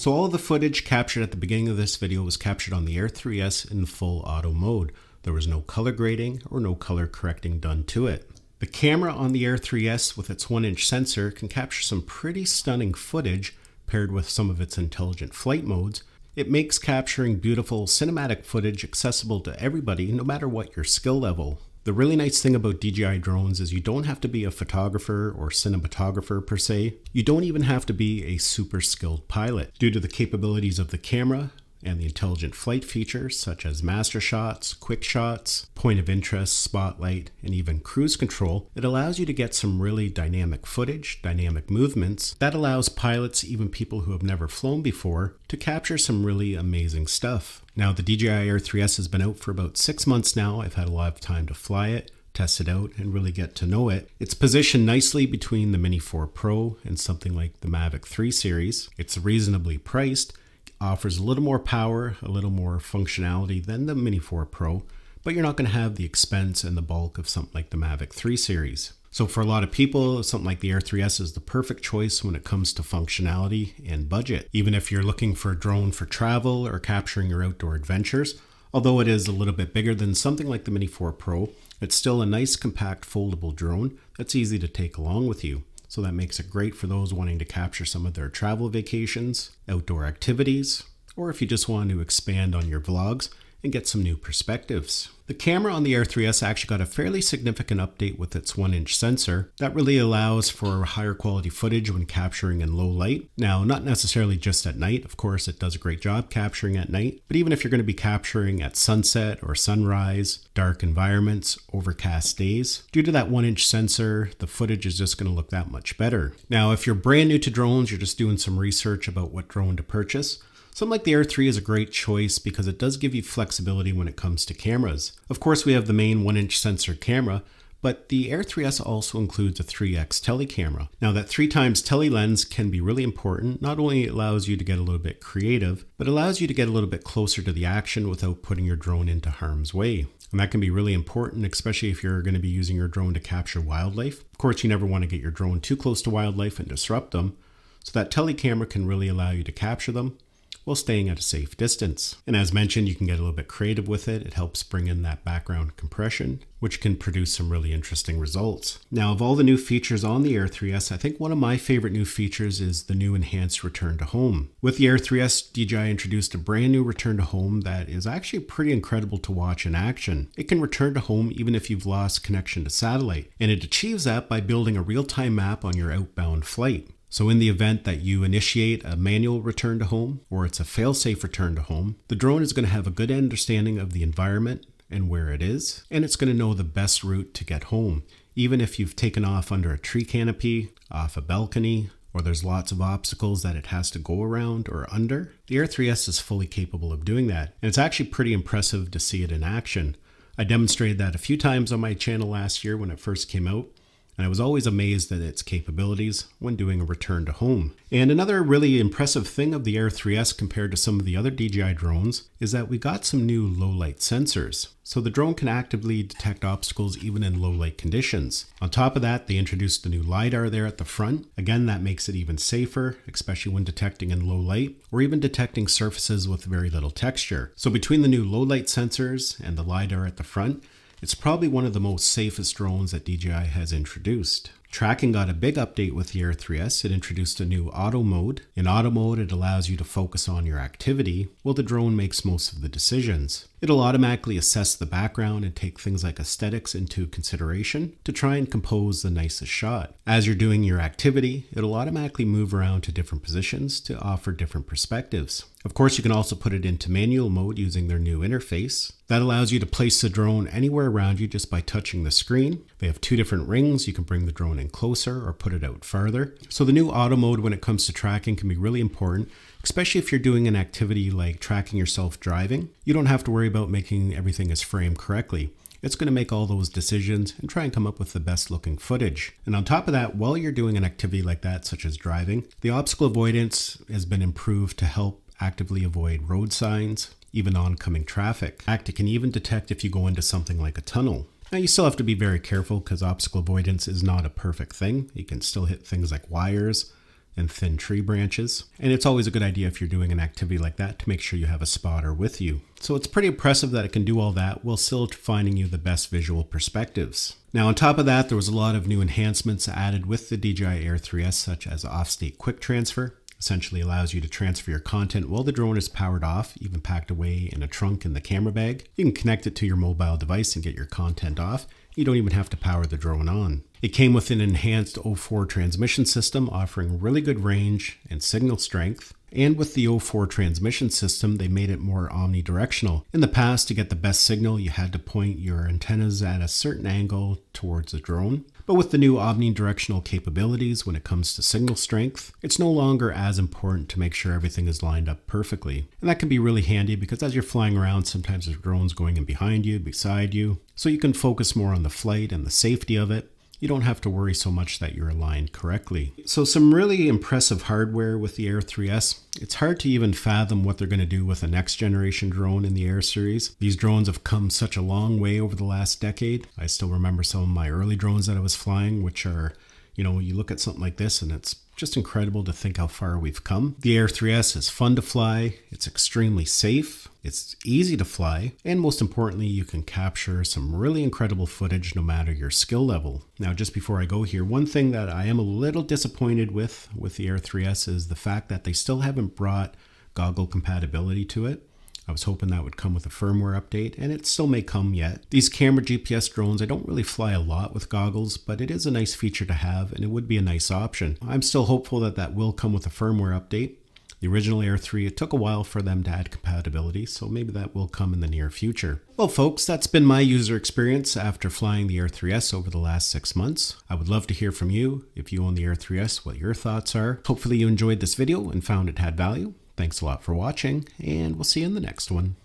So all of the footage captured at the beginning of this video was captured on the Air 3S in full auto mode. There was no color grading or no color correcting done to it. The camera on the Air 3S with its 1-inch sensor can capture some pretty stunning footage paired with some of its intelligent flight modes. It makes capturing beautiful cinematic footage accessible to everybody, no matter what your skill level. The really nice thing about DJI drones is you don't have to be a photographer or cinematographer per se. You don't even have to be a super skilled pilot. Due to the capabilities of the camera and the intelligent flight features such as master shots, quick shots, point of interest, spotlight, and even cruise control, it allows you to get some really dynamic footage, dynamic movements that allows pilots, even people who have never flown before, to capture some really amazing stuff. Now, the DJI Air 3S has been out for about 6 months now. I've had a lot of time to fly it, test it out, and really get to know it. It's positioned nicely between the Mini 4 Pro and something like the Mavic 3 series. It's reasonably priced, offers a little more power, a little more functionality than the Mini 4 Pro, but you're not going to have the expense and the bulk of something like the Mavic 3 series. So for a lot of people, something like the Air 3S is the perfect choice when it comes to functionality and budget. Even if you're looking for a drone for travel or capturing your outdoor adventures, although it is a little bit bigger than something like the Mini 4 Pro, it's still a nice compact foldable drone that's easy to take along with you. So that makes it great for those wanting to capture some of their travel vacations, outdoor activities, or if you just want to expand on your vlogs and get some new perspectives. The camera on the Air 3S actually got a fairly significant update with its 1-inch sensor. That really allows for higher quality footage when capturing in low light. Now, not necessarily just at night. Of course, it does a great job capturing at night. But even if you're going to be capturing at sunset or sunrise, dark environments, overcast days, due to that 1-inch sensor, the footage is just going to look that much better. Now, if you're brand new to drones, you're just doing some research about what drone to purchase, something like the Air 3 is a great choice because it does give you flexibility when it comes to cameras. Of course, we have the main 1-inch sensor camera, but the Air 3S also includes a 3x tele camera. Now, that 3x tele lens can be really important. Not only allows you to get a little bit creative, but allows you to get a little bit closer to the action without putting your drone into harm's way. And that can be really important, especially if you're going to be using your drone to capture wildlife. Of course, you never want to get your drone too close to wildlife and disrupt them. So that tele camera can really allow you to capture them while staying at a safe distance. And as mentioned, you can get a little bit creative with it. It helps bring in that background compression, which can produce some really interesting results. Now, of all the new features on the Air 3S, I think one of my favorite new features is the new enhanced return to home. With the Air 3S, DJI introduced a brand new return to home that is actually pretty incredible to watch in action. It can return to home even if you've lost connection to satellite, and it achieves that by building a real-time map on your outbound flight. So in the event that you initiate a manual return to home, or it's a fail-safe return to home, the drone is going to have a good understanding of the environment and where it is, and it's going to know the best route to get home. Even if you've taken off under a tree canopy, off a balcony, or there's lots of obstacles that it has to go around or under, the Air 3S is fully capable of doing that. And it's actually pretty impressive to see it in action. I demonstrated that a few times on my channel last year when it first came out, and I was always amazed at its capabilities when doing a return to home. And another really impressive thing of the Air 3S compared to some of the other DJI drones is that we got some new low light sensors. So the drone can actively detect obstacles even in low light conditions. On top of that, they introduced the new LiDAR there at the front. Again, that makes it even safer, especially when detecting in low light or even detecting surfaces with very little texture. So between the new low light sensors and the LiDAR at the front, it's probably one of the most safest drones that DJI has introduced. Tracking got a big update with the Air 3S. It introduced a new auto mode. In auto mode, it allows you to focus on your activity while the drone makes most of the decisions. It'll automatically assess the background and take things like aesthetics into consideration to try and compose the nicest shot. As you're doing your activity, it'll automatically move around to different positions to offer different perspectives. Of course, you can also put it into manual mode using their new interface. That allows you to place the drone anywhere around you just by touching the screen. They have 2 different rings. You can bring the drone in closer or put it out farther. So the new auto mode when it comes to tracking can be really important, especially if you're doing an activity like tracking yourself driving. You don't have to worry about making everything as framed correctly. It's going to make all those decisions and try and come up with the best looking footage. And on top of that, while you're doing an activity like that, such as driving, the obstacle avoidance has been improved to help actively avoid road signs, even oncoming traffic. It can even detect if you go into something like a tunnel. Now, you still have to be very careful because obstacle avoidance is not a perfect thing. You can still hit things like wires, and thin tree branches. And it's always a good idea if you're doing an activity like that to make sure you have a spotter with you. So it's pretty impressive that it can do all that while still finding you the best visual perspectives. Now on top of that, there was a lot of new enhancements added with the DJI Air 3S, such as off-state quick transfer. Essentially allows you to transfer your content while the drone is powered off, even packed away in a trunk in the camera bag. You can connect it to your mobile device and get your content off. You don't even have to power the drone on. It came with an enhanced 04 transmission system offering really good range and signal strength. And with the 04 transmission system, they made it more omnidirectional. In the past, to get the best signal, you had to point your antennas at a certain angle towards the drone. But with the new omnidirectional capabilities when it comes to signal strength, it's no longer as important to make sure everything is lined up perfectly. And that can be really handy because as you're flying around, sometimes the drone's going in behind you, beside you. So you can focus more on the flight and the safety of it. You don't have to worry so much that you're aligned correctly. So some really impressive hardware with the Air 3S. It's hard to even fathom what they're going to do with a next generation drone in the Air series. These drones have come such a long way over the last decade. I still remember some of my early drones that I was flying, which are, you look at something like this and it's just incredible to think how far we've come. The Air 3S is fun to fly. It's extremely safe. It's easy to fly, and most importantly, you can capture some really incredible footage no matter your skill level. Now, just before I go here, one thing that I am a little disappointed with the Air 3S is the fact that they still haven't brought goggle compatibility to it. I was hoping that would come with a firmware update, and it still may come yet. These camera GPS drones, I don't really fly a lot with goggles, but it is a nice feature to have, and it would be a nice option. I'm still hopeful that that will come with a firmware update. The original Air 3, it took a while for them to add compatibility, so maybe that will come in the near future. Well folks, that's been my user experience after flying the Air 3S over the last 6 months. I would love to hear from you, if you own the Air 3S, what your thoughts are. Hopefully you enjoyed this video and found it had value. Thanks a lot for watching, and we'll see you in the next one.